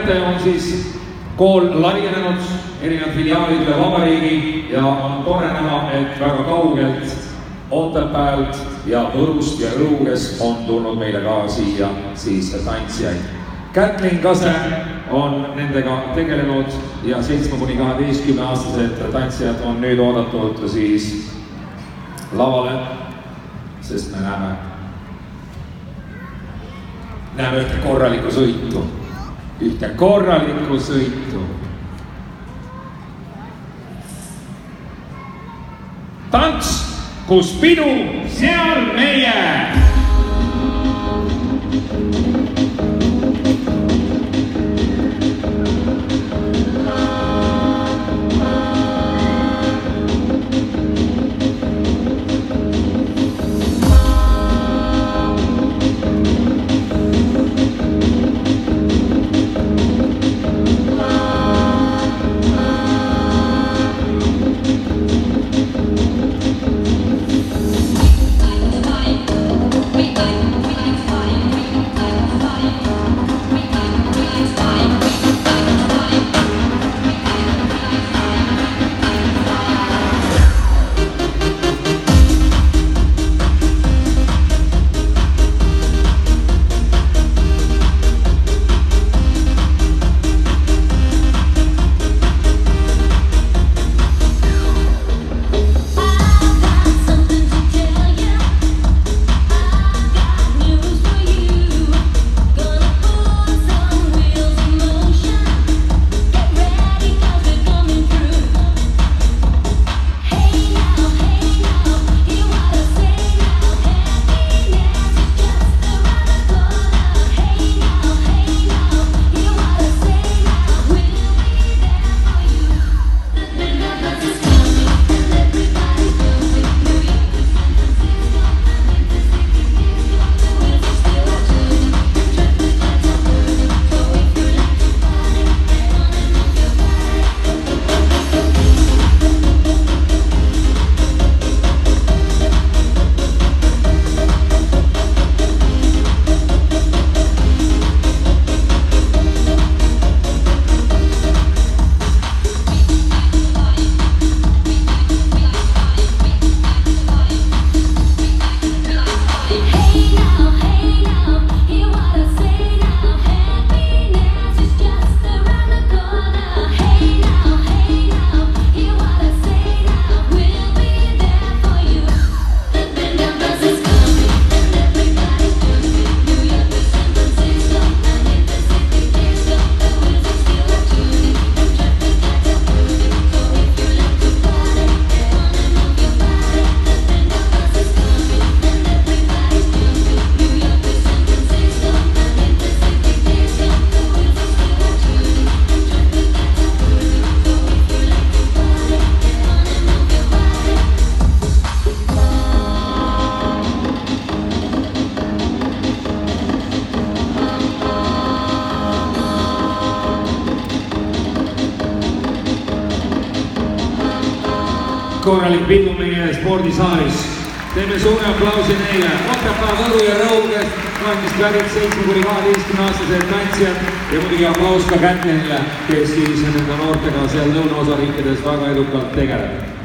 teate, on siis kool laienenud erinevad filiaalid üle vabariigi ja on tore näha, et väga kaugelt Otepäält ja Võrust ja Rõugest on tulnud meile ka siia siis tantsijaid. Kätlin Kase on nendega tegelenud ja 7–12-aastased tantsijad on nüüd oodatud siis lavale, sest me näeme ühte korralikku sõitu. Tants, kus pidu, seal meie! Korralik pidu meie spordisaalis. Teeme suure aplausi neile. Otepää, Võru ja Rõugest kandist pärit 7–12-aastased tantsijad ja muidugi aplaus ka Kätlinile, kes siis nende noortega seal lõunaosariikides väga edukalt tegeleb.